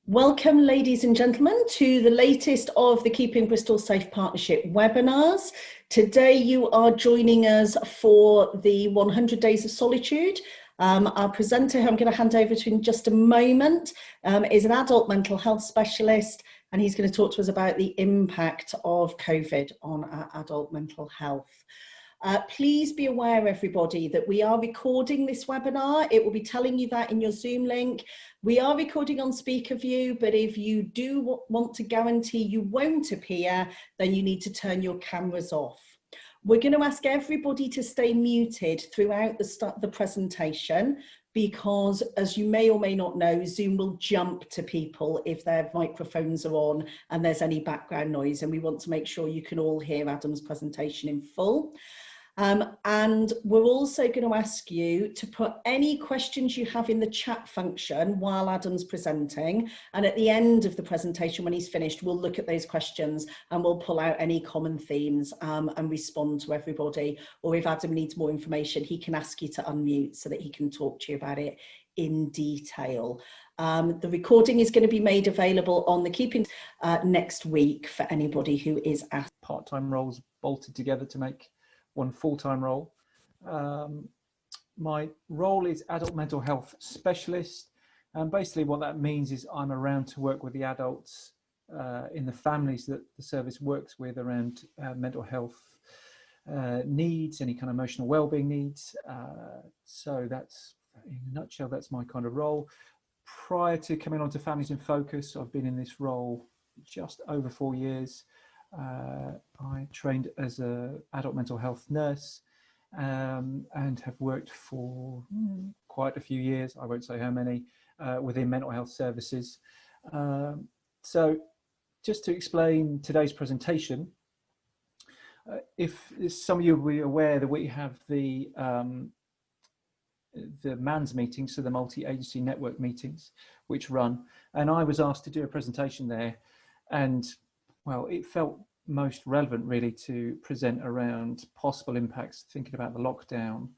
Welcome, ladies and gentlemen, to the latest of the Keeping Bristol Safe Partnership webinars. Today you are joining us for the 100 Days of Solitude. Our presenter, who I'm going to hand over to in just a moment, is an adult mental health specialist, and he's going to talk to us about the impact of COVID on our adult mental health. Please be aware, everybody, that we are recording this webinar. It will be telling you that in your Zoom link. We are recording on speaker view, but if you do want to guarantee you won't appear, then you need to turn your cameras off. We're going to ask everybody to stay muted throughout the presentation, because as you may or may not know, Zoom will jump to people if their microphones are on and there's any background noise, and we want to make sure you can all hear Adam's presentation in full. And we're also going to ask you to put any questions you have in the chat function while Adam's presenting. And at the end of the presentation, when he's finished, we'll look at those questions and we'll pull out any common themes and respond to everybody. Or if Adam needs more information, he can ask you to unmute so that he can talk to you about it in detail. The recording is going to be made available on the Keeping next week for anybody who is asked. Part-time roles bolted together to make one full-time role. My role is adult mental health specialist, and basically what that means is I'm around to work with the adults in the families that the service works with around mental health needs, any kind of emotional well-being needs. So that's, in a nutshell, that's my kind of role. Prior to coming on to Families in Focus, I've been in this role just over 4 years. I trained as an adult mental health nurse and have worked for quite a few years, I won't say how many, within mental health services. So just to explain today's presentation, if some of you will be aware that we have the MANS meetings, so the multi-agency network meetings, which run, and I was asked to do a presentation there, and well, it felt most relevant really to present around possible impacts, thinking about the lockdown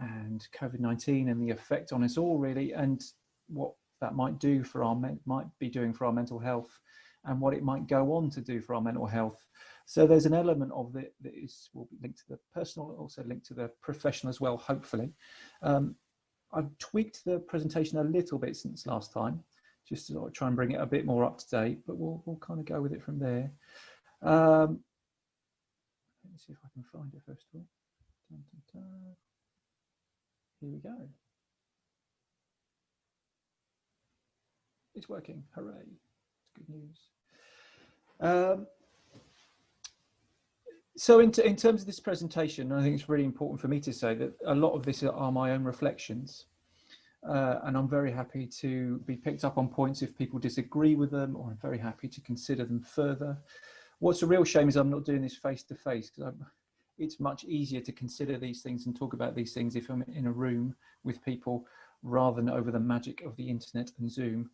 and COVID-19 and the effect on us all really, and what that might do for might be doing for our mental health, and what it might go on to do for our mental health. So there's an element of it that will be linked to the personal, also linked to the professional as well, hopefully. I've tweaked the presentation a little bit since last time, just to sort of try and bring it a bit more up to date, but we'll kind of go with it from there. Let me see if I can find it first of all. Dun, dun, dun. Here we go. It's working, hooray, it's good news. So in terms of this presentation, I think it's really important for me to say that a lot of this are my own reflections. And I'm very happy to be picked up on points if people disagree with them, or I'm very happy to consider them further. What's a real shame is I'm not doing this face to face, because it's much easier to consider these things and talk about these things if I'm in a room with people rather than over the magic of the internet and Zoom.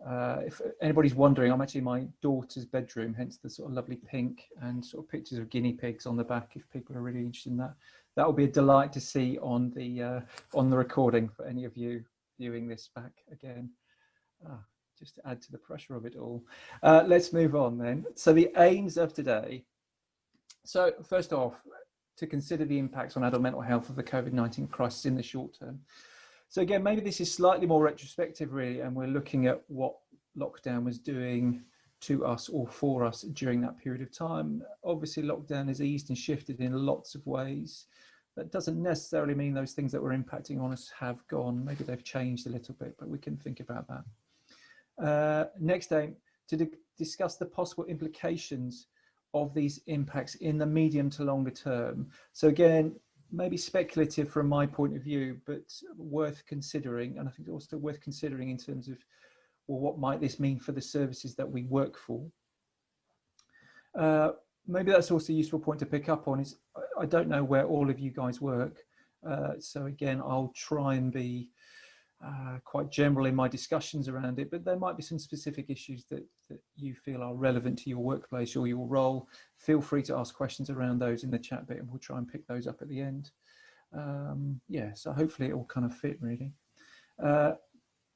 If anybody's wondering, I'm actually in my daughter's bedroom, hence the sort of lovely pink and sort of pictures of guinea pigs on the back. If people are really interested in that, that will be a delight to see on the recording for any of you viewing this back again. Just to add to the pressure of it all. Let's move on then. So the aims of today. So first off, to consider the impacts on adult mental health of the COVID-19 crisis in the short term. So again, maybe this is slightly more retrospective really, and we're looking at what lockdown was doing to us or for us during that period of time. Obviously lockdown has eased and shifted in lots of ways. That doesn't necessarily mean those things that were impacting on us have gone. Maybe they've changed a little bit, but we can think about that. Next aim, to discuss the possible implications of these impacts in the medium to longer term. So again, maybe speculative from my point of view, but worth considering. And I think also worth considering in terms of, well, what might this mean for the services that we work for? Maybe that's also a useful point to pick up on is, I don't know where all of you guys work. So again, I'll try and be quite general in my discussions around it, but there might be some specific issues that you feel are relevant to your workplace or your role. Feel free to ask questions around those in the chat bit, and we'll try and pick those up at the end. Yeah, so hopefully it will kind of fit really.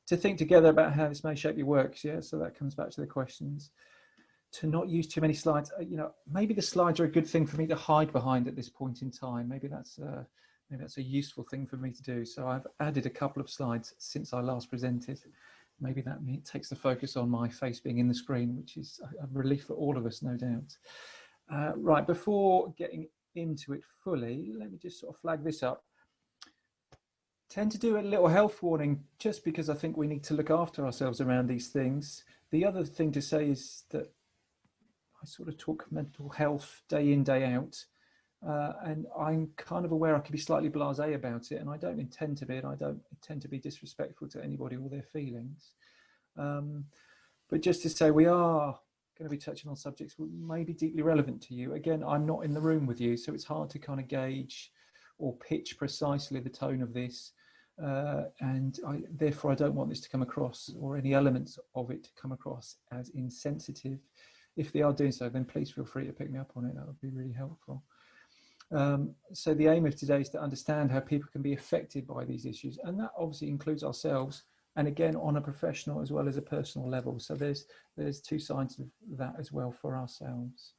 To think together about how this may shape your works. Yeah, so that comes back to the questions. To not use too many slides. You know, maybe the slides are a good thing for me to hide behind at this point in time. Maybe that's a useful thing for me to do. So I've added a couple of slides since I last presented. Maybe that takes the focus on my face being in the screen, which is a relief for all of us, no doubt. Right, before getting into it fully, let me just sort of flag this up. Tend to do a little health warning just because I think we need to look after ourselves around these things. The other thing to say is that I sort of talk mental health day in, day out, and I'm kind of aware I could be slightly blasé about it, and I don't intend to be, and I don't intend to be disrespectful to anybody or their feelings. But just to say, we are going to be touching on subjects that may be deeply relevant to you. Again, I'm not in the room with you, so it's hard to kind of gauge or pitch precisely the tone of this. And therefore, I don't want this to come across, or any elements of it to come across, as insensitive. If they are doing so, then please feel free to pick me up on it. That would be really helpful. So the aim of today is to understand how people can be affected by these issues. And that obviously includes ourselves, and again, on a professional as well as a personal level. So there's two sides of that as well for ourselves.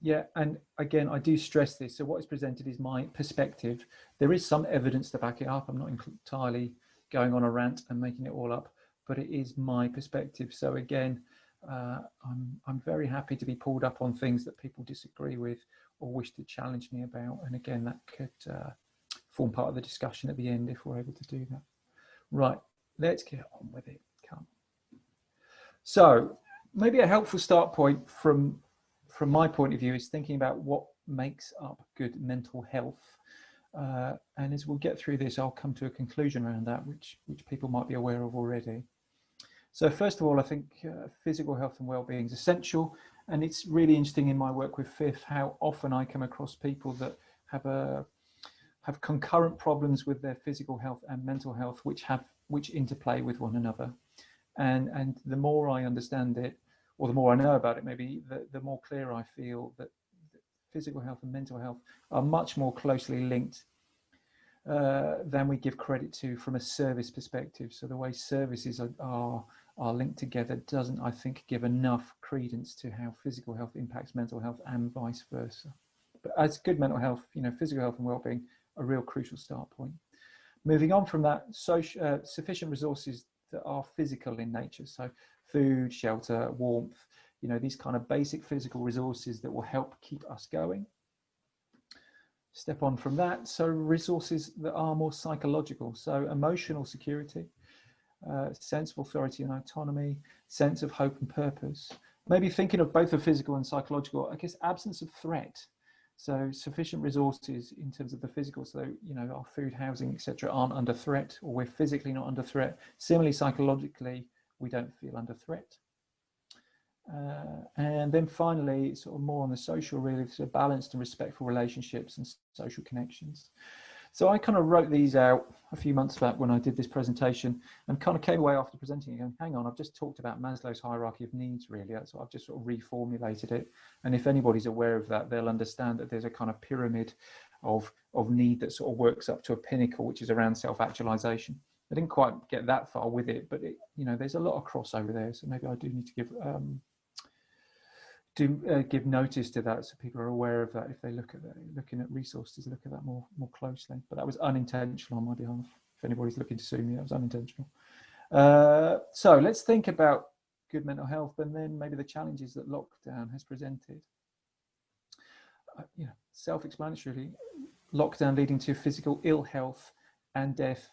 Yeah, and again, I do stress this. So what is presented is my perspective. There is some evidence to back it up. I'm not entirely going on a rant and making it all up, but it is my perspective. So again, I'm very happy to be pulled up on things that people disagree with or wish to challenge me about. And again, that could form part of the discussion at the end if we're able to do that. Right, let's get on with it. Come. So maybe a helpful start point from my point of view is thinking about what makes up good mental health. And as we'll get through this, I'll come to a conclusion around that, which people might be aware of already. So first of all, I think physical health and well-being is essential. And it's really interesting in my work with FIF how often I come across people that have concurrent problems with their physical health and mental health, which interplay with one another. And the more I understand it, or the more I know about it, maybe the more clear I feel that physical health and mental health are much more closely linked than we give credit to from a service perspective. So the way services are linked together doesn't, I think, give enough credence to how physical health impacts mental health and vice versa. But as good mental health, physical health and well-being, a real crucial start point. Moving on from that, sufficient resources that are physical in nature. So food, shelter, warmth, these kind of basic physical resources that will help keep us going. Step on from that, so resources that are more psychological, so emotional security, sense of authority and autonomy, sense of hope and purpose. Maybe thinking of both the physical and psychological, I guess absence of threat. So sufficient resources in terms of the physical, so our food, housing, etc. aren't under threat, or we're physically not under threat. Similarly, psychologically, we don't feel under threat. And then finally, sort of more on the social, really, so balanced and respectful relationships and social connections. So I kind of wrote these out a few months back when I did this presentation, and kind of came away after presenting it going, hang on, I've just talked about Maslow's hierarchy of needs, really. So I've just sort of reformulated it. And if anybody's aware of that, they'll understand that there's a kind of pyramid of need that sort of works up to a pinnacle, which is around self-actualization. I didn't quite get that far with it, but there's a lot of crossover there. So maybe I do need to give notice to that, so people are aware of that if they look at that, looking at resources, look at that more closely. But that was unintentional on my behalf. If anybody's looking to sue me, that was unintentional. So let's think about good mental health, and then maybe the challenges that lockdown has presented. Self-explanatory, lockdown leading to physical ill health and death.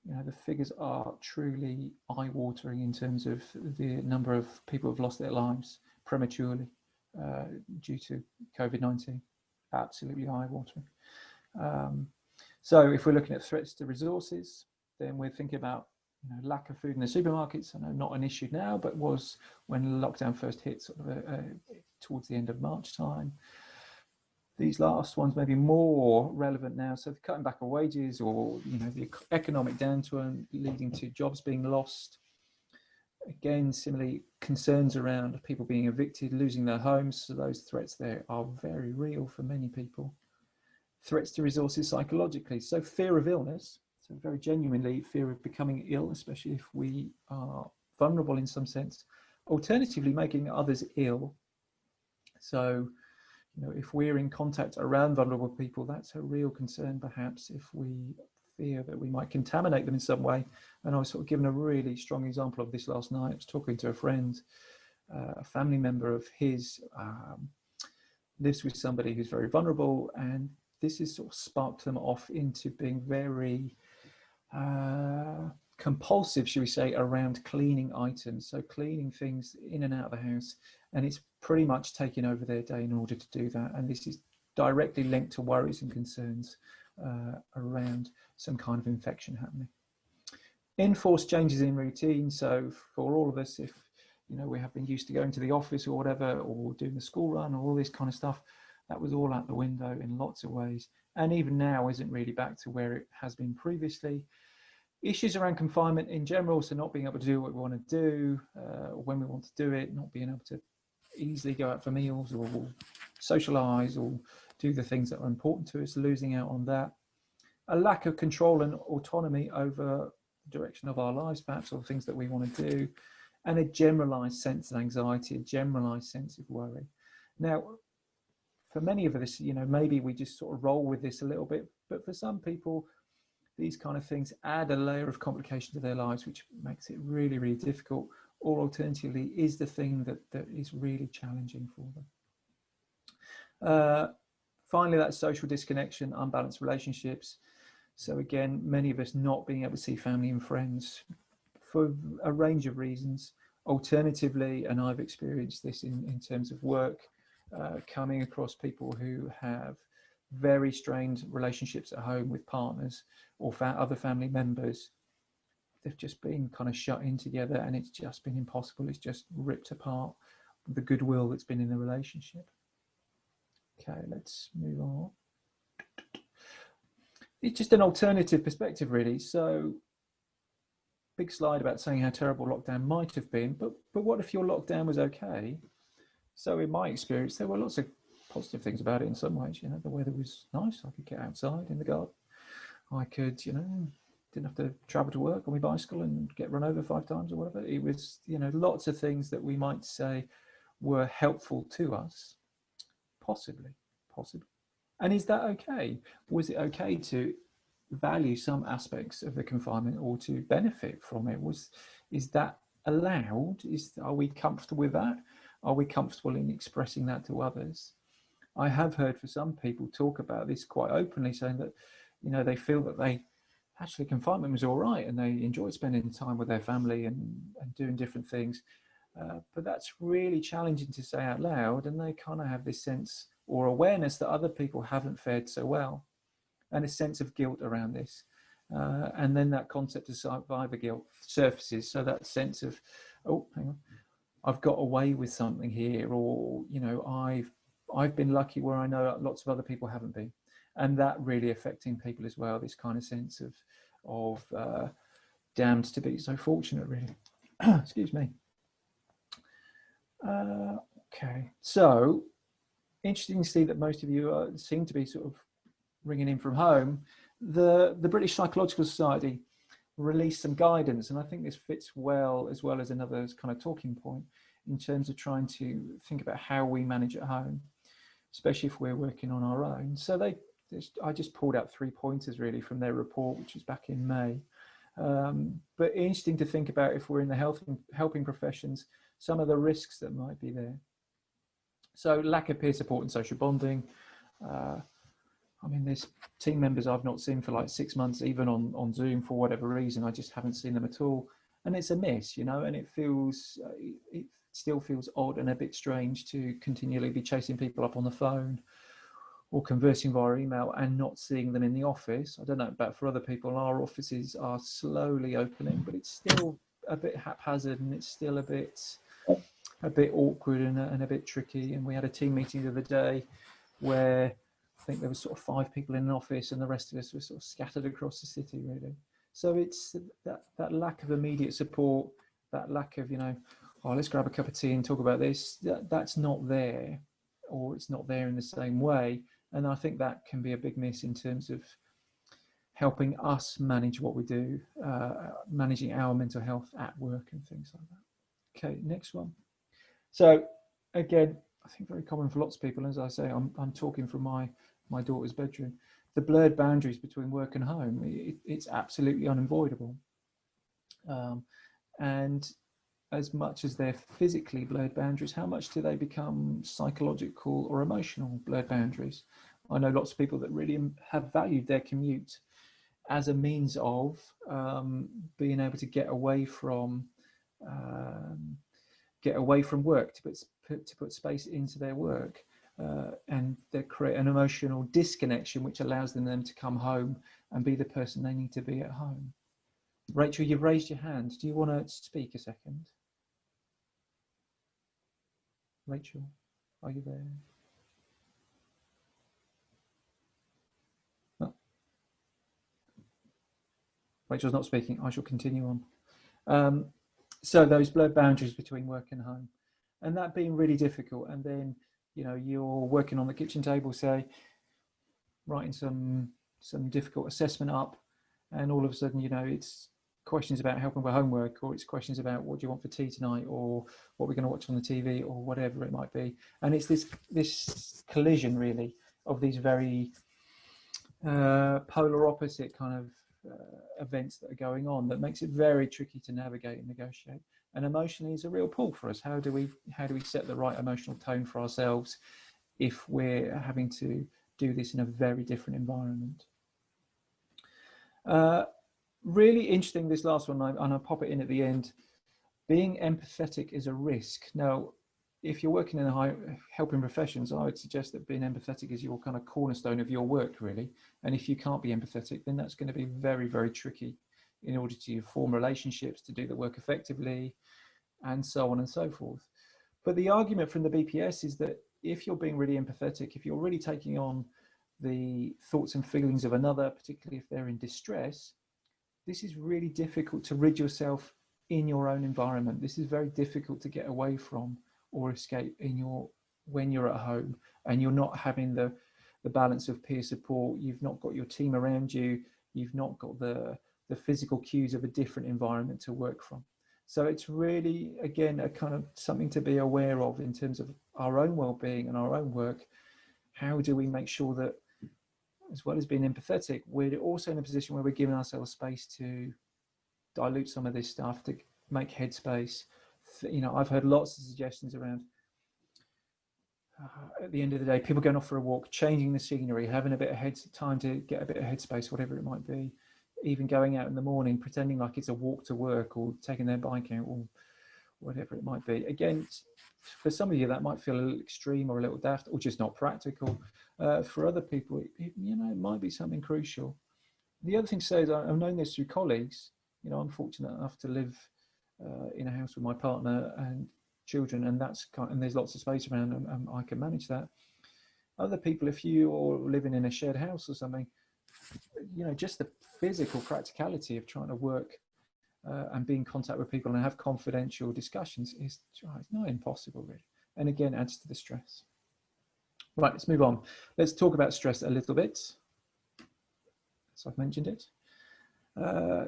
The figures are truly eye-watering in terms of the number of people who've lost their lives prematurely due to COVID-19. Absolutely eye-watering. So if we're looking at threats to resources, then we're thinking about lack of food in the supermarkets. I know not an issue now, but was when lockdown first hit sort of towards the end of March time. These last ones may be more relevant now. So the cutting back of wages, or the economic downturn leading to jobs being lost. Again, similarly, concerns around people being evicted, losing their homes. So those threats there are very real for many people. Threats to resources psychologically. So fear of illness. So very genuinely fear of becoming ill, especially if we are vulnerable in some sense. Alternatively, making others ill. So, you know, if we're in contact around vulnerable people, that's a real concern, perhaps, if we fear that we might contaminate them in some way. And I was sort of given a really strong example of this last night. I was talking to a friend, a family member of his, lives with somebody who's very vulnerable, and this has sort of sparked them off into being very compulsive, should we say, around cleaning items. So cleaning things in and out of the house, and it's pretty much taking over their day in order to do that. And this is directly linked to worries and concerns around some kind of infection happening. Enforced changes in routine. So for all of us, if you know we have been used to going to the office or whatever, or doing the school run or all this kind of stuff, that was all out the window in lots of ways, and even now isn't really back to where it has been previously. Issues around confinement in general, so not being able to do what we want to do when we want to do it, not being able to easily go out for meals or socialize or do the things that are important to us, losing out on that. A lack of control and autonomy over the direction of our lives, perhaps, or things that we want to do, and a generalized sense of anxiety, a generalized sense of worry. Now, for many of us, you know, maybe we just sort of roll with this a little bit, but for some people, these kind of things add a layer of complication to their lives, which makes it really, really difficult, or alternatively is the thing that is really challenging for them. Finally, that social disconnection, unbalanced relationships. So again, many of us not being able to see family and friends for a range of reasons. Alternatively, and I've experienced this in terms of work, coming across people who have very strained relationships at home with partners or other family members. They've just been kind of shut in together, and it's just been impossible. It's just ripped apart the goodwill that's been in the relationship. Okay, let's move on. It's just an alternative perspective, really. So, big slide about saying how terrible lockdown might have been, but what if your lockdown was okay? So in my experience, there were lots of positive things about it in some ways. You know, the weather was nice. I could get outside in the garden. I could, you know, didn't have to travel to work on my bicycle and get run over 5 times or whatever. It was, you know, lots of things that we might say were helpful to us. Possibly. And is that okay? Was it okay to value some aspects of the confinement or to benefit from it? Is that allowed? Are we comfortable with that? Are we comfortable in expressing that to others? I have heard for some people talk about this quite openly, saying that, you know, they feel that they actually confinement was all right and they enjoyed spending time with their family and doing different things. But that's really challenging to say out loud, and they kind of have this sense or awareness that other people haven't fared so well, and a sense of guilt around this. And then that concept of survivor guilt surfaces. So that sense of, oh, hang on, I've got away with something here, or, you know, I've been lucky where I know lots of other people haven't been. And that really affecting people as well, this kind of sense of damned to be so fortunate, really. Excuse me. Okay, so interesting to see that most of you seem to be sort of ringing in from home. The British Psychological Society released some guidance, and I think this fits well as another kind of talking point in terms of trying to think about how we manage at home, especially if we're working on our own. So I just pulled out 3 pointers really from their report, which was back in May. But interesting to think about, if we're in the helping professions, some of the risks that might be there. So lack of peer support and social bonding. I mean, there's team members I've not seen for like 6 months, even on Zoom for whatever reason. I just haven't seen them at all. And it's a miss, you know, and it still feels odd and a bit strange to continually be chasing people up on the phone or conversing via email and not seeing them in the office. I don't know about for other people. Our offices are slowly opening, but it's still a bit haphazard, and it's still a bit awkward and a bit tricky. And we had a team meeting the other day where I think there was sort of 5 people in an office and the rest of us were sort of scattered across the city, really. So it's that lack of immediate support, that lack of, you know, oh, let's grab a cup of tea and talk about this. That's not there, or it's not there in the same way. And I think that can be a big miss in terms of helping us manage what we do, managing our mental health at work and things like that. Okay, next one. So again, I think very common for lots of people. As I say, I'm talking from my daughter's bedroom. The blurred boundaries between work and home, it's absolutely unavoidable. And as much as they're physically blurred boundaries, how much do they become psychological or emotional blurred boundaries? I know lots of people that really have valued their commute as a means of being able to get away from work, to put space into their work, and they create an emotional disconnection which allows them to come home and be the person they need to be at home. Rachel, you've raised your hand. Do you want to speak a second? Rachel, are you there? No. Rachel's not speaking. I shall continue on. So those blurred boundaries between work and home, and that being really difficult. And then, you know, you're working on the kitchen table, say, writing some difficult assessment up, and all of a sudden, you know, it's questions about helping with homework, or it's questions about what do you want for tea tonight, or what we're going to watch on the TV, or whatever it might be. And it's this collision really of these very polar opposite kind of events that are going on that makes it very tricky to navigate and negotiate. And emotionally is a real pull for us. How do we set the right emotional tone for ourselves if we're having to do this in a very different environment? Really interesting, this last one, and I'll pop it in at the end. Being empathetic is a risk. Now, if you're working in the helping professions, I would suggest that being empathetic is your kind of cornerstone of your work, really. And if you can't be empathetic, then that's going to be very, very tricky in order to form relationships, to do the work effectively, and so on and so forth. But the argument from the BPS is that if you're being really empathetic, if you're really taking on the thoughts and feelings of another, particularly if they're in distress, this is really difficult to rid yourself in your own environment. This is very difficult to get away from or escape when you're at home and you're not having the balance of peer support. You've not got your team around you. You've not got the physical cues of a different environment to work from. So it's really, again, a kind of something to be aware of in terms of our own well-being and our own work. How do we make sure that, as well as being empathetic, we're also in a position where we're giving ourselves space to dilute some of this stuff, to make headspace. You know, I've heard lots of suggestions around, at the end of the day, people going off for a walk, changing the scenery, having a bit of time to get a bit of headspace, whatever it might be. Even going out in the morning, pretending like it's a walk to work, or taking their bike out, or whatever it might be. Again, for some of you that might feel a little extreme or a little daft, or just not practical. For other people, it might be something crucial. The other thing to say is, I've known this through colleagues. You know, I'm fortunate enough to live in a house with my partner and children, and and there's lots of space around, and I can manage that. Other people, if you're living in a shared house or something, you know, just the physical practicality of trying to work and be in contact with people and have confidential discussions is not impossible, really. And again, adds to the stress. Right, let's move on. Let's talk about stress a little bit. So I've mentioned it.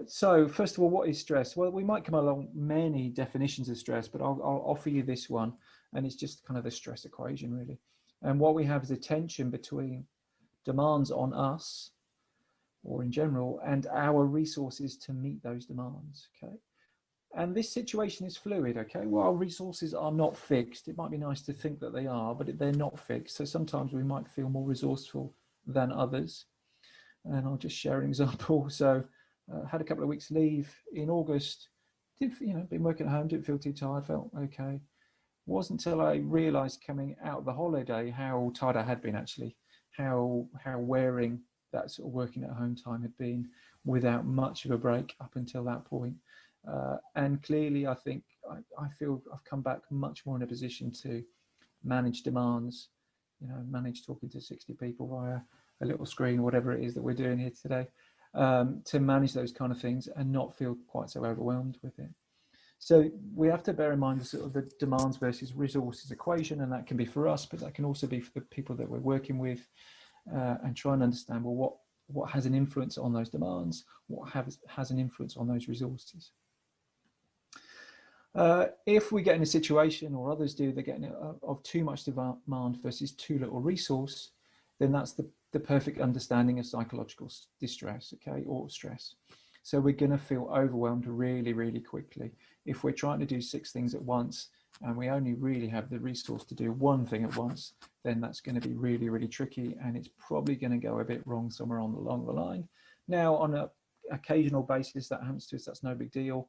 So first of all, what is stress? Well, we might come along many definitions of stress, but I'll offer you this one, and it's just kind of the stress equation, really. And what we have is a tension between demands on us, or in general, and our resources to meet those demands, okay? And this situation is fluid, okay? Well, our resources are not fixed. It might be nice to think that they are, but they're not fixed. So sometimes we might feel more resourceful than others. And I'll just share an example. So had a couple of weeks leave in August, been working at home, didn't feel too tired, felt okay. Wasn't until I realized coming out of the holiday how tired I had been, actually, how wearing that sort of working at home time had been without much of a break up until that point. And clearly, I think I feel I've come back much more in a position to manage demands, manage talking to 60 people via a little screen, whatever it is that we're doing here today, to manage those kind of things and not feel quite so overwhelmed with it. So we have to bear in mind the sort of the demands versus resources equation, and that can be for us, but that can also be for the people that we're working with, and try and understand, well, what has an influence on those demands, what has an influence on those resources. If we get in a situation, or others do, they're getting of too much demand versus too little resource, then that's the perfect understanding of psychological distress, okay, or stress. So we're going to feel overwhelmed really, really quickly. If we're trying to do 6 things at once and we only really have the resource to do 1 thing at once, then that's going to be really, really tricky, and it's probably going to go a bit wrong somewhere along the line. Now, on an occasional basis, that happens to us, that's no big deal.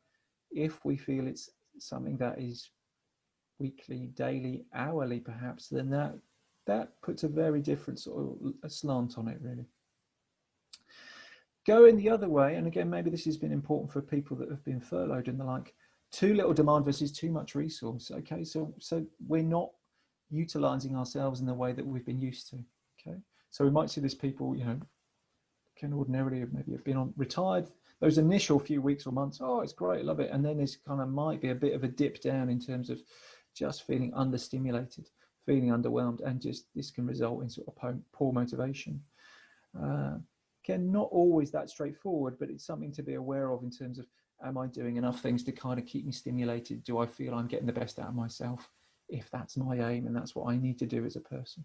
If we feel it's something that is weekly, daily, hourly, perhaps, then that puts a very different sort of a slant on it, really. Going the other way, and again, maybe this has been important for people that have been furloughed and the like, too little demand versus too much resource. Okay, so we're not utilizing ourselves in the way that we've been used to. Okay, so we might see this people, you know, can ordinarily have maybe have been retired. Those initial few weeks or months, oh, it's great, love it, and then there's kind of might be a bit of a dip down in terms of just feeling understimulated, feeling underwhelmed, and just this can result in sort of poor motivation. Again, not always that straightforward, but it's something to be aware of in terms of, am I doing enough things to kind of keep me stimulated? Do I feel I'm getting the best out of myself? If that's my aim and that's what I need to do as a person.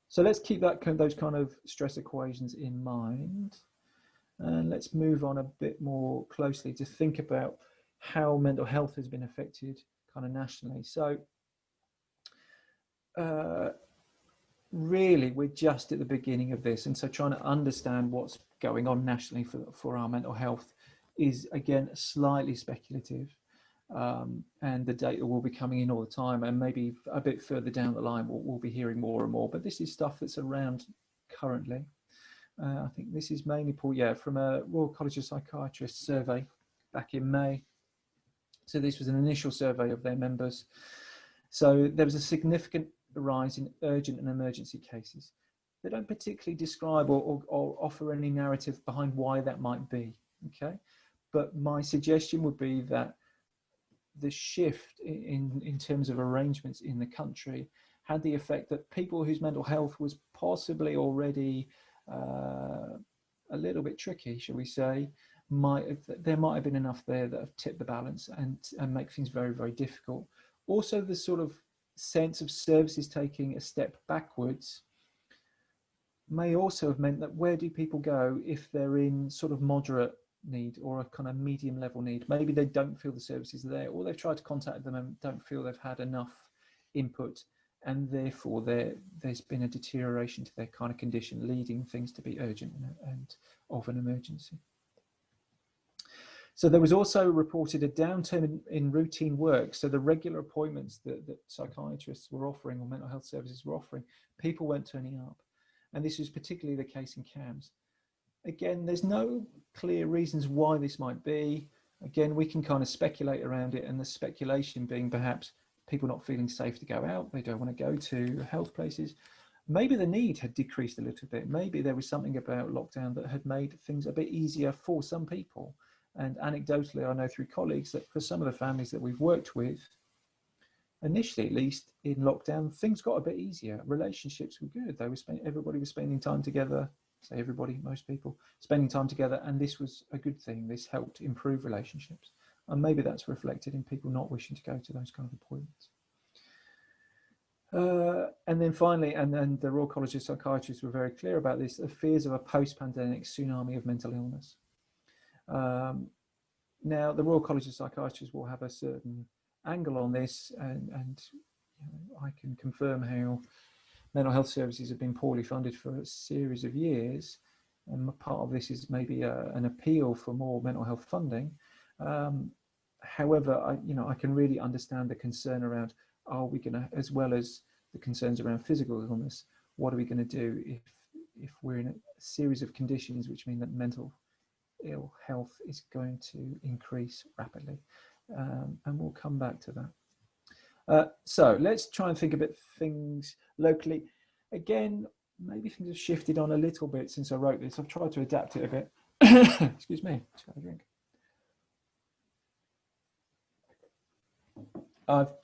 So let's keep those kind of stress equations in mind. And let's move on a bit more closely to think about how mental health has been affected kind of nationally. So really, we're just at the beginning of this. And so trying to understand what's going on nationally for our mental health is, again, slightly speculative. And the data will be coming in all the time. And maybe a bit further down the line, we'll be hearing more and more. But this is stuff that's around currently. I think this is mainly pulled, from a Royal College of Psychiatrists survey back in May. So this was an initial survey of their members. So there was a significant rise in urgent and emergency cases. They don't particularly describe or offer any narrative behind why that might be, okay? But my suggestion would be that the shift in terms of arrangements in the country had the effect that people whose mental health was possibly already a little bit tricky, shall we say, there might have been enough there that have tipped the balance and make things very, very difficult. Also, the sort of sense of services taking a step backwards may also have meant that where do people go if they're in sort of moderate need or a kind of medium level need? Maybe they don't feel the services are there, or they've tried to contact them and don't feel they've had enough input, and therefore there's been a deterioration to their kind of condition, leading things to be urgent and of an emergency. So there was also reported a downturn in routine work. So the regular appointments that psychiatrists were offering or mental health services were offering, people weren't turning up. And this was particularly the case in CAMHS. Again, there's no clear reasons why this might be. Again, we can kind of speculate around it, and the speculation being perhaps people not feeling safe to go out. They don't want to go to health places. Maybe the need had decreased a little bit. Maybe there was something about lockdown that had made things a bit easier for some people. And anecdotally, I know through colleagues that for some of the families that we've worked with, initially at least in lockdown, things got a bit easier. Relationships were good. Everybody was spending time together. Say everybody, most people spending time together, and this was a good thing. This helped improve relationships, and maybe that's reflected in people not wishing to go to those kind of appointments. And then finally, and then the Royal College of Psychiatrists were very clear about this: the fears of a post-pandemic tsunami of mental illness. Now, the Royal College of Psychiatrists will have a certain angle on this, and you know, I can confirm how mental health services have been poorly funded for a series of years, and part of this is maybe an appeal for more mental health funding. However, I can really understand the concern around, are we going to, as well as the concerns around physical illness, what are we going to do if we're in a series of conditions which mean that mental ill health is going to increase rapidly, and we'll come back to that. So let's try and think about things locally. Again, maybe things have shifted on a little bit since I wrote this. I've tried to adapt it a bit. Excuse me, just have a drink.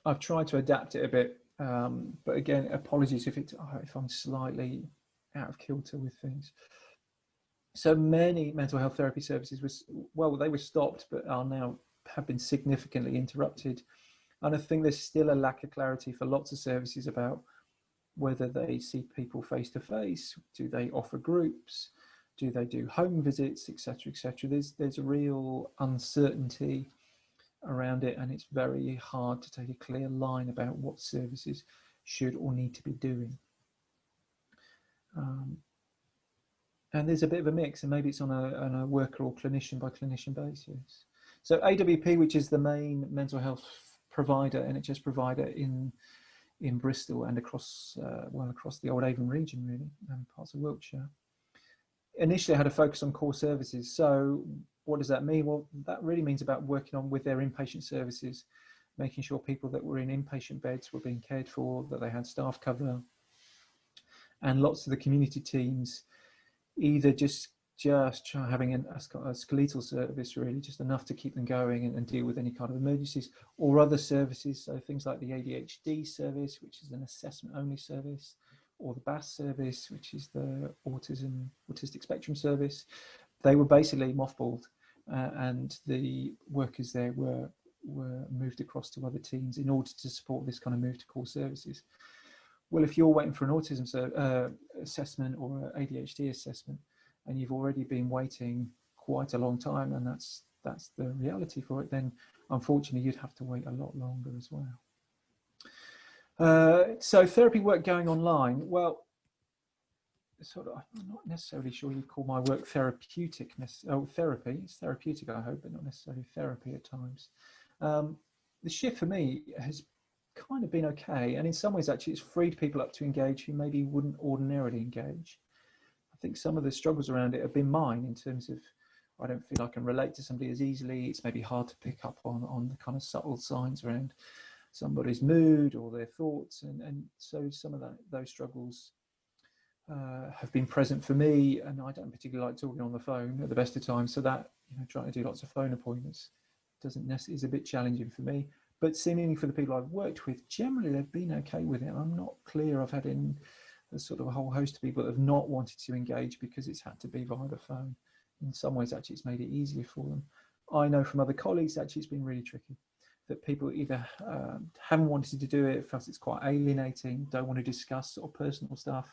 I've tried to adapt it a bit, but again, apologies if I'm slightly out of kilter with things. So many mental health therapy services they were stopped, but have been significantly interrupted. And I think there's still a lack of clarity for lots of services about whether they see people face to face, do they offer groups, do they do home visits, etc., etc. There's a real uncertainty around it, and it's very hard to take a clear line about what services should or need to be doing. And there's a bit of a mix, and maybe it's on a worker or clinician by clinician basis. So AWP, which is the main mental health provider, NHS provider in Bristol and across the Old Avon region, really, and parts of Wiltshire, initially had a focus on core services. So what does that mean? Well, that really means about working on with their inpatient services, making sure people that were in inpatient beds were being cared for, that they had staff cover, and lots of the community teams either just having a skeletal service, really, just enough to keep them going and deal with any kind of emergencies, or other services, so things like the ADHD service, which is an assessment only service, or the BAS service, which is the autistic spectrum service. They were basically mothballed, and the workers there were moved across to other teams in order to support this kind of move to core services. Well, if you're waiting for an autism assessment or an ADHD assessment, and you've already been waiting quite a long time, and that's the reality for it, then unfortunately you'd have to wait a lot longer as well. So therapy work going online, well, sort of, I'm not necessarily sure you'd call my work therapeutic. Therapy, it's therapeutic, I hope, but not necessarily therapy at times. The shift for me has kind of been okay, and in some ways actually it's freed people up to engage who maybe wouldn't ordinarily engage. I think some of the struggles around it have been mine, in terms of I don't feel I can relate to somebody as easily. It's maybe hard to pick up on the kind of subtle signs around somebody's mood or their thoughts, and so some of those struggles have been present for me, and I don't particularly like talking on the phone at the best of times, so that, trying to do lots of phone appointments is a bit challenging for me. But seemingly for the people I've worked with, generally they've been okay with it. I'm not clear. I've had in a sort of a whole host of people that have not wanted to engage because it's had to be via the phone. In some ways, actually, it's made it easier for them. I know from other colleagues, actually, it's been really tricky. That people either haven't wanted to do it, felt it's quite alienating, don't want to discuss sort of personal stuff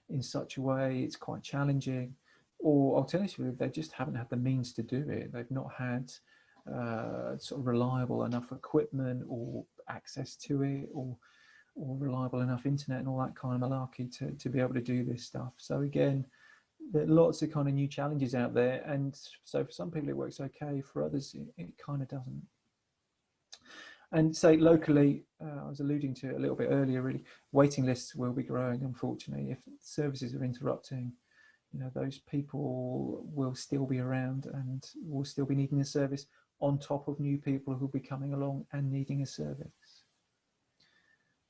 in such a way, it's quite challenging, or alternatively, they just haven't had the means to do it. They've not had sort of reliable enough equipment or access to it, or reliable enough internet and all that kind of malarkey to be able to do this stuff. So again, there are lots of kind of new challenges out there, and so for some people it works okay, for others it kind of doesn't. And say locally, I was alluding to it a little bit earlier, really, waiting lists will be growing, unfortunately. If services are interrupting, those people will still be around and will still be needing a service, on top of new people who'll be coming along and needing a service.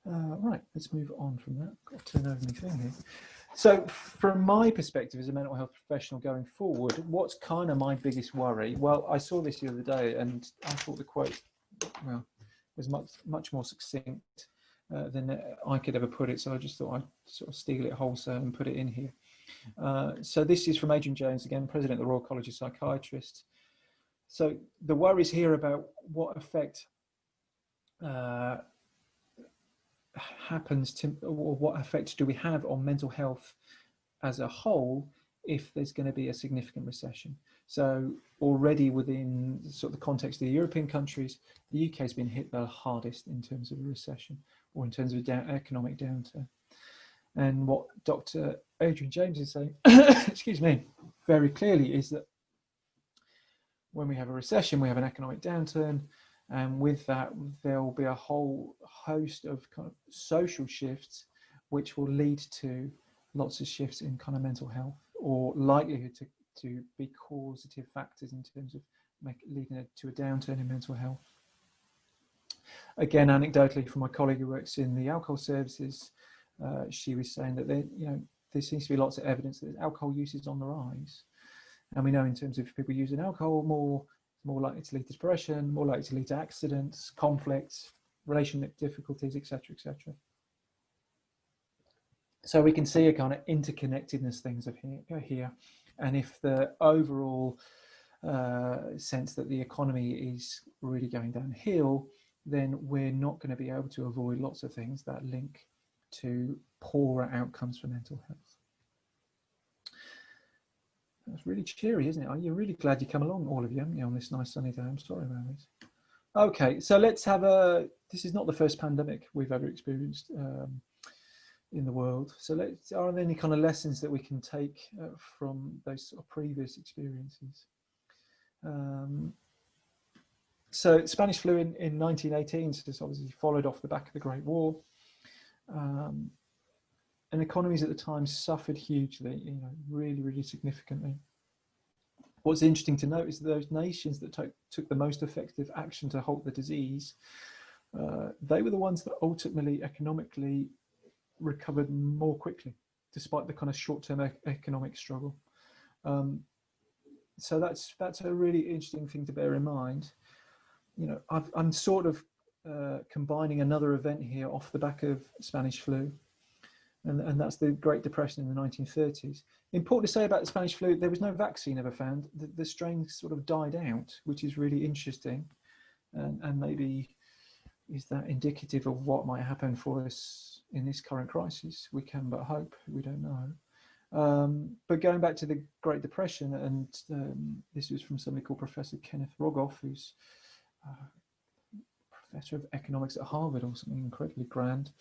Right, let's move on from that. Got to turn over my thing here. So from my perspective as a mental health professional going forward, what's kind of my biggest worry? Well, I saw this the other day and I thought the quote, well, was much more succinct than I could ever put it. So I just thought I'd sort of steal it wholesale and put it in here. So this is from Adrian Jones, again, President of the Royal College of Psychiatrists. So the worries here about what effect happens to, or what effect do we have on mental health as a whole if there's going to be a significant recession. So already within sort of the context of the European countries, the UK has been hit the hardest in terms of a recession, or in terms of economic downturn. And what Dr. Adrian James is saying, excuse me, very clearly is that when we have a recession, we have an economic downturn, and with that, there will be a whole host of kind of social shifts, which will lead to lots of shifts in kind of mental health, or likelihood to be causative factors in terms of leading to a downturn in mental health. Again, anecdotally, from my colleague who works in the alcohol services, she was saying that there seems to be lots of evidence that alcohol use is on the rise. And we know in terms of people using alcohol more likely to lead to depression, more likely to lead to accidents, conflicts, relationship difficulties, etc., etc. So we can see a kind of interconnectedness things of here. And if the overall sense that the economy is really going downhill, then we're not going to be able to avoid lots of things that link to poorer outcomes for mental health. That's really cheery, isn't it? You're really glad you come along, all of you, haven't you, on this nice sunny day? I'm sorry about this. Okay, so let's have this is not the first pandemic we've ever experienced in the world. So are there any kind of lessons that we can take from those sort of previous experiences? So Spanish flu in 1918, so this obviously followed off the back of the Great War. And economies at the time suffered hugely, really, really significantly. What's interesting to note is that those nations that took the most effective action to halt the disease, they were the ones that ultimately economically recovered more quickly, despite the kind of short-term economic struggle. So that's a really interesting thing to bear in mind. I'm sort of combining another event here off the back of Spanish flu, and that's the Great Depression in the 1930s. Important to say about the Spanish flu, there was no vaccine ever found. The strain sort of died out, which is really interesting, and maybe is that indicative of what might happen for us in this current crisis? We can but hope. We don't know. But going back to the Great Depression, and this was from somebody called Professor Kenneth Rogoff, who's Professor of Economics at Harvard or something incredibly grand.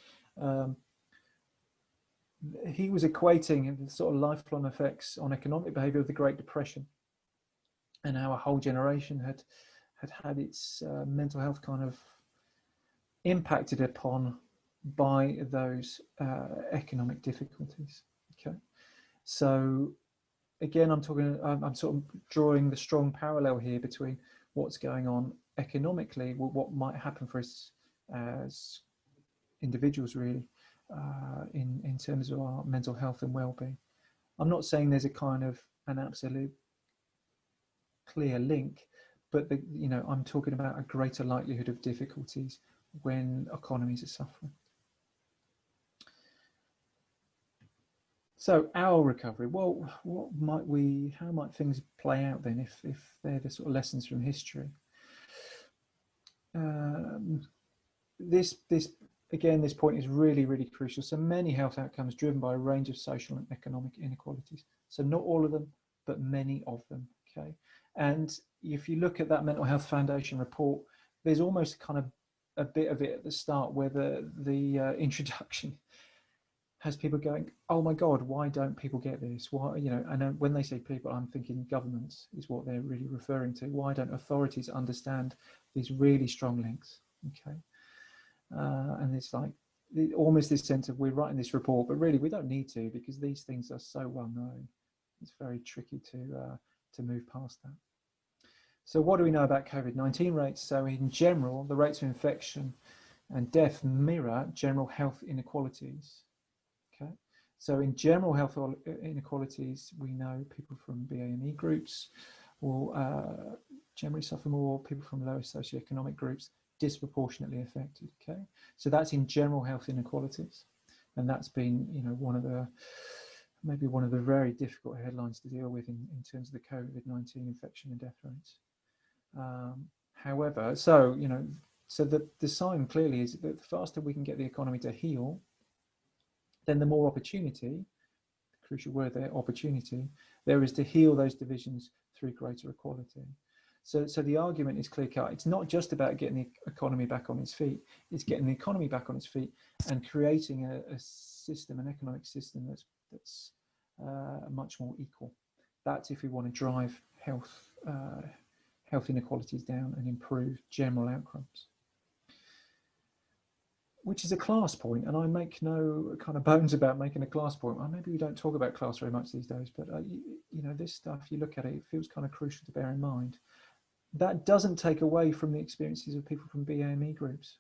He was equating the sort of lifelong effects on economic behaviour of the Great Depression, and how a whole generation had its mental health kind of impacted upon by those economic difficulties. Okay, so again, I'm sort of drawing the strong parallel here between what's going on economically, what might happen for us as individuals, really, in terms of our mental health and well-being. I'm not saying there's a kind of an absolute clear link, but I'm talking about a greater likelihood of difficulties when economies are suffering. So our recovery, well, how might things play out then if they're the sort of lessons from history? This point is really, really crucial. So many health outcomes driven by a range of social and economic inequalities. So not all of them, but many of them, okay? And if you look at that Mental Health Foundation report, there's almost kind of a bit of it at the start where the introduction has people going, oh my God, why don't people get this? Why, and when they say people, I'm thinking governments is what they're really referring to. Why don't authorities understand these really strong links? Okay. And it's like almost this sense of we're writing this report, but really we don't need to, because these things are so well known. It's very tricky to move past that. So what do we know about COVID-19 rates? So in general, the rates of infection and death mirror general health inequalities. Okay, so in general health inequalities, we know people from BAME groups will generally suffer more, people from lower socioeconomic groups disproportionately affected. Okay, so that's in general health inequalities, and that's been maybe one of the very difficult headlines to deal with in terms of the COVID-19 infection and death rates. However, so the sign clearly is that the faster we can get the economy to heal, then the more opportunity, the crucial word there, opportunity, there is to heal those divisions through greater equality. So the argument is clear cut. It's not just about getting the economy back on its feet. It's getting the economy back on its feet and creating a system, an economic system that's much more equal. That's if we want to drive health inequalities down and improve general outcomes. Which is a class point, and I make no kind of bones about making a class point. Well, maybe we don't talk about class very much these days, but this stuff, you look at it, it feels kind of crucial to bear in mind. That doesn't take away from the experiences of people from BAME groups.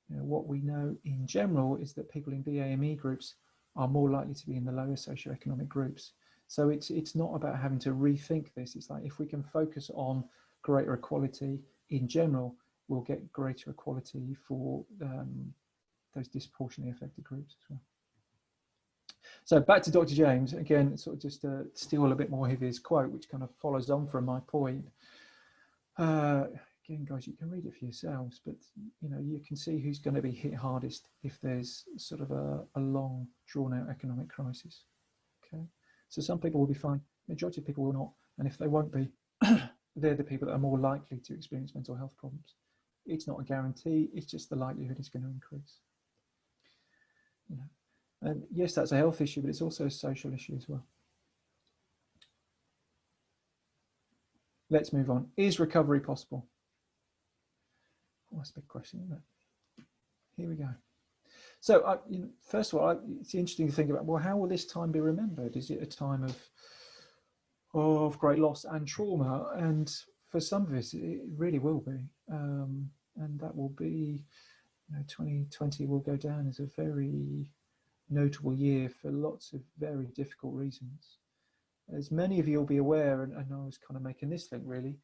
What we know in general is that people in BAME groups are more likely to be in the lower socioeconomic groups. So it's not about having to rethink this. It's like if we can focus on greater equality in general, we'll get greater equality for those disproportionately affected groups as well. So back to Dr. James, again, sort of just to steal a bit more of his quote, which kind of follows on from my point. Again, guys, you can read it for yourselves, but you can see who's going to be hit hardest if there's sort of a long, drawn-out economic crisis. Okay, so some people will be fine, majority of people will not, and if they won't be, they're the people that are more likely to experience mental health problems. It's not a guarantee; it's just the likelihood is going to increase. And yes, that's a health issue, but it's also a social issue as well. Let's move on. Is recovery possible? Oh, that's a big question, isn't it? Here we go. So, first of all, it's interesting to think about, well, how will this time be remembered? Is it a time of great loss and trauma? And for some of us, it really will be. And that will be, 2020 will go down as a very notable year for lots of very difficult reasons. As many of you will be aware, and I was kind of making this link really,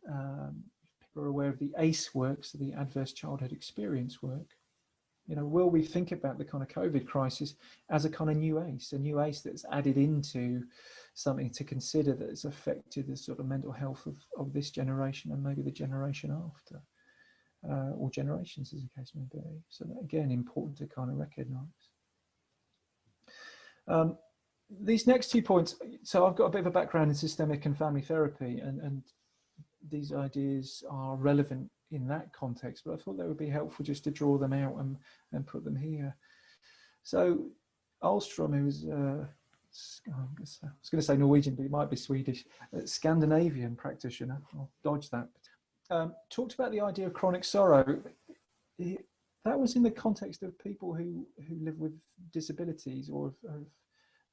people are aware of the ACE work, so the Adverse Childhood Experience work. Will we think about the kind of COVID crisis as a kind of new ACE that's added into something to consider that has affected the sort of mental health of this generation and maybe the generation after, or generations as the case may be. So that, again, important to kind of recognise. These next 2 points, so I've got a bit of a background in systemic and family therapy, and these ideas are relevant in that context, but I thought they would be helpful just to draw them out and put them here. So Ahlstrom, who was, I was going to say Norwegian, but it might be Swedish, Scandinavian practitioner, I'll dodge that, talked about the idea of chronic sorrow. That was in the context of people who live with disabilities or have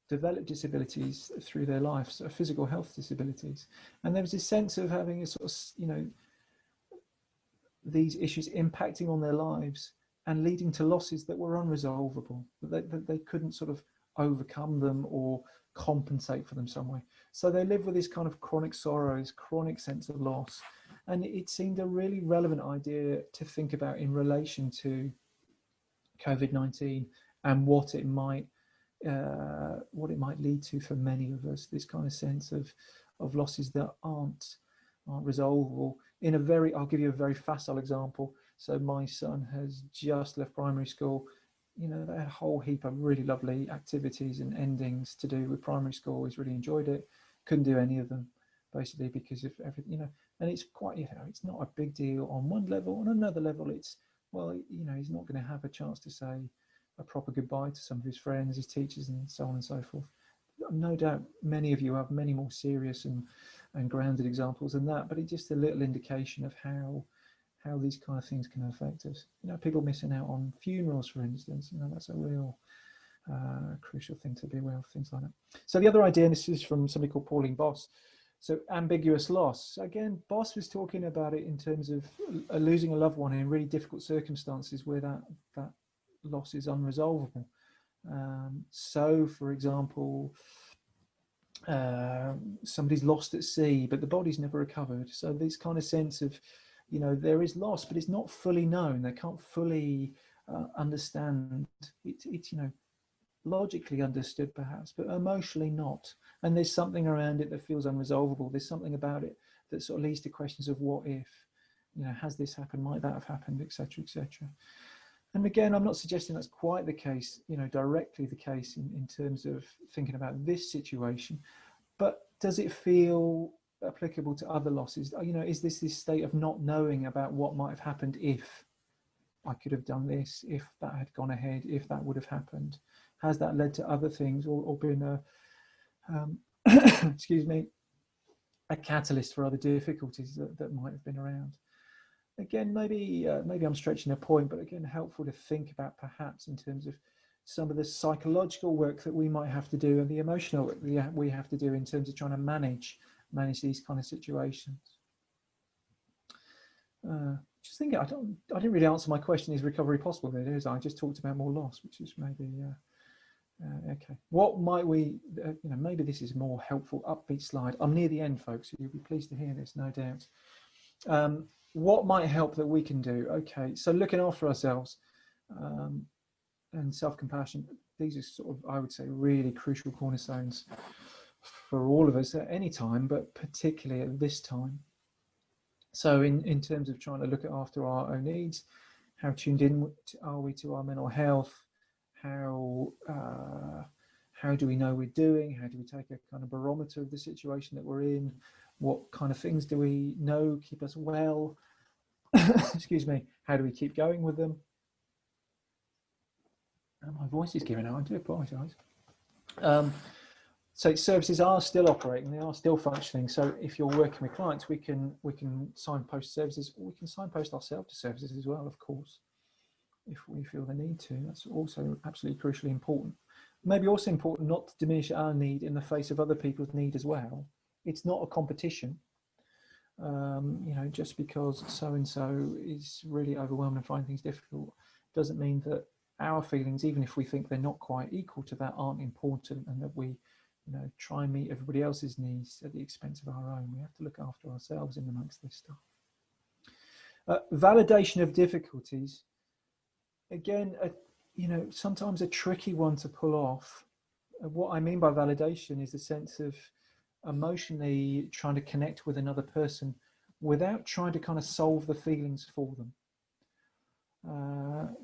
developed disabilities through their lives, so physical health disabilities. And there was this sense of having a sort of, these issues impacting on their lives and leading to losses that were unresolvable, that they couldn't sort of overcome them or compensate for them some way. So they live with this kind of chronic sorrows, chronic sense of loss. And it seemed a really relevant idea to think about in relation to COVID-19 and what it might lead to for many of us, this kind of sense of losses that aren't resolvable. I'll give you a very facile example. So my son has just left primary school. They had a whole heap of really lovely activities and endings to do with primary school. He's really enjoyed it. Couldn't do any of them, basically, because of everything, and it's quite, it's not a big deal on one level. On another level, it's, well, he's not going to have a chance to say a proper goodbye to some of his friends, his teachers, and so on and so forth. No doubt many of you have many more serious and grounded examples than that, but it's just a little indication of how these kind of things can affect us. People missing out on funerals, for instance, that's a real crucial thing to be aware of, things like that. So the other idea, and this is from somebody called Pauline Boss, so ambiguous loss. Again, Boss was talking about it in terms of losing a loved one in really difficult circumstances where that loss is unresolvable. So, for example, somebody's lost at sea, but the body's never recovered. So this kind of sense of, there is loss, but it's not fully known. They can't fully understand. It's logically understood perhaps, but emotionally not. And there's something around it that feels unresolvable. There's something about it that sort of leads to questions of what if, has this happened? Might that have happened? Etc. etc. And again, I'm not suggesting that's quite the case, directly the case in terms of thinking about this situation, but does it feel applicable to other losses? Is this state of not knowing about what might have happened if I could have done this, if that had gone ahead, if that would have happened? Has that led to other things or been a, excuse me, a catalyst for other difficulties that might have been around? Again, maybe I'm stretching a point, but again, helpful to think about perhaps in terms of some of the psychological work that we might have to do and the emotional work we have to do in terms of trying to manage these kind of situations. Just thinking, I didn't really answer my question, is recovery possible there, is I just talked about more loss, which is maybe, okay. What might we, maybe this is a more helpful upbeat slide. I'm near the end, folks, so you'll be pleased to hear this, no doubt. What might help that we can do? Okay, so looking after ourselves and self-compassion. these are sort of, I would say, really crucial cornerstones for all of us at any time, but particularly at this time. So in terms of trying to look after our own needs, how tuned in are we to our mental health? How do we know we're doing? How do we take a kind of barometer of the situation that we're in? What kind of things do we know keep us well? Excuse me. How do we keep going with them? And my voice is giving out. I do apologise. So services are still operating, they are still functioning. So if you're working with clients, we can signpost services, or we can signpost ourselves to services as well, of course, if we feel the need to. That's also absolutely crucially important. Maybe also important not to diminish our need in the face of other people's need as well. It's not a competition. You know, just because so-and-so is really overwhelmed and finding things difficult doesn't mean that our feelings, even if we think they're not quite equal to that, aren't important, and that we, you know, try and meet everybody else's needs at the expense of our own. We have to look after ourselves in amongst this stuff. Validation of difficulties. Again, you know, sometimes a tricky one to pull off. What I mean by validation is the sense of emotionally trying to connect with another person without trying to kind of solve the feelings for them.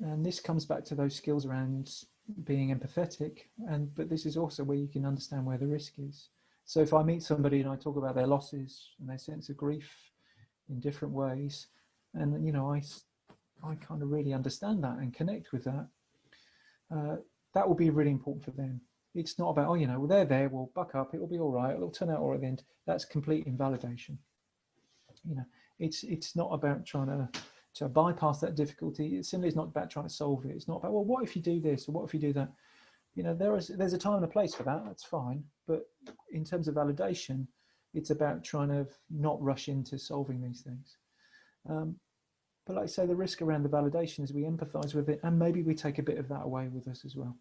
And this comes back to those skills around being empathetic, but this is also where you can understand where the risk is. So if I meet somebody and I talk about their losses and their sense of grief in different ways, and you know, I kind of really understand that and connect with that, that will be really important for them. It's not about, oh, you know, well, they're there, we'll buck up, it'll be all right, it'll turn out all right at the end. That's complete invalidation. You know, it's not about trying to bypass that difficulty. It simply is not about trying to solve it. It's not about, well, what if you do this or what if you do that? You know, there's a time and a place for that. That's fine. But in terms of validation, it's about trying to not rush into solving these things. But like I say, the risk around the validation is we empathize with it, and maybe we take a bit of that away with us as well.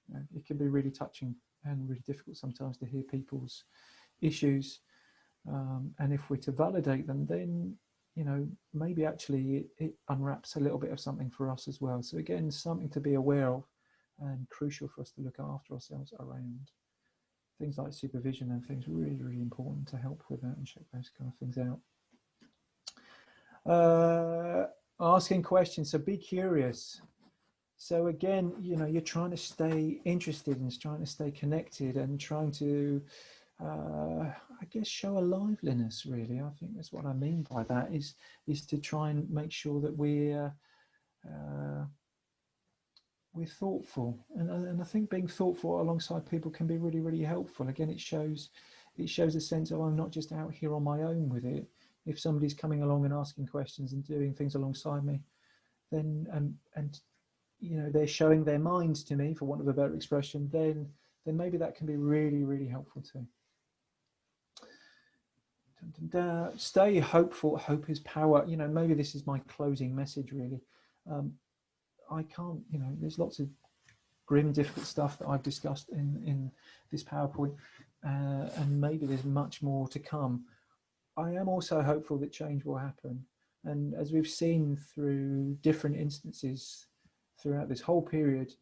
You know, it can be really touching and really difficult sometimes to hear people's issues. And if we're to validate them, then, you know, maybe actually it unwraps a little bit of something for us as well. So again, something to be aware of and crucial for us to look after ourselves around. Things like supervision and things really, really important to help with that and check those kind of things out. Asking questions, so be curious. So again, you know, you're trying to stay interested and trying to stay connected and trying to, I guess, show a liveliness, really. I think that's what I mean by that, is to try and make sure that we're thoughtful. And I think being thoughtful alongside people can be really, really helpful. Again, it shows a sense of, I'm not just out here on my own with it. If somebody's coming along and asking questions and doing things alongside me, then and you know, they're showing their minds to me, for want of a better expression, then maybe that can be really, really helpful too. Stay hopeful. Hope is power. You know, maybe this is my closing message, really. I can't, you know, there's lots of grim, difficult stuff that I've discussed in this PowerPoint, and maybe there's much more to come. I am also hopeful that change will happen. And as we've seen through different instances throughout this whole period,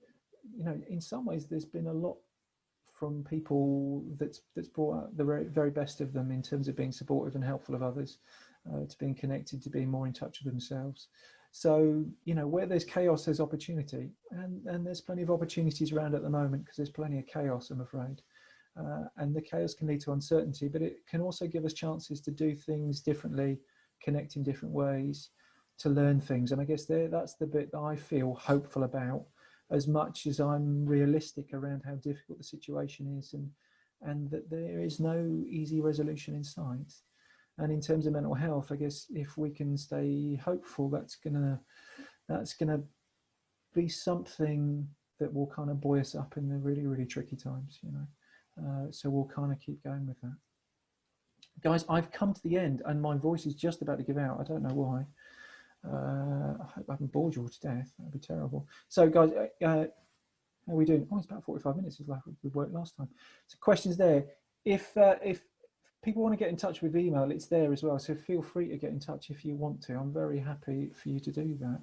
you know, in some ways there's been a lot from people that's brought out the very, very best of them in terms of being supportive and helpful of others, to being connected, to being more in touch with themselves. So, you know, where there's chaos, there's opportunity, and there's plenty of opportunities around at the moment, because there's plenty of chaos, I'm afraid. And the chaos can lead to uncertainty, but it can also give us chances to do things differently, connect in different ways, to learn things. And I guess that's the bit that I feel hopeful about, as much as I'm realistic around how difficult the situation is, and that there is no easy resolution in sight. And in terms of mental health, I guess if we can stay hopeful, that's gonna be something that will kind of buoy us up in the really, really tricky times, you know. So we'll kind of keep going with that. Guys, I've come to the end and my voice is just about to give out. I don't know why. I hope I haven't bored you all to death. That'd be terrible. So guys, how are we doing? Oh, it's about 45 minutes. It's like we worked last time. So questions there. If people want to get in touch with email, it's there as well. So feel free to get in touch if you want to. I'm very happy for you to do that.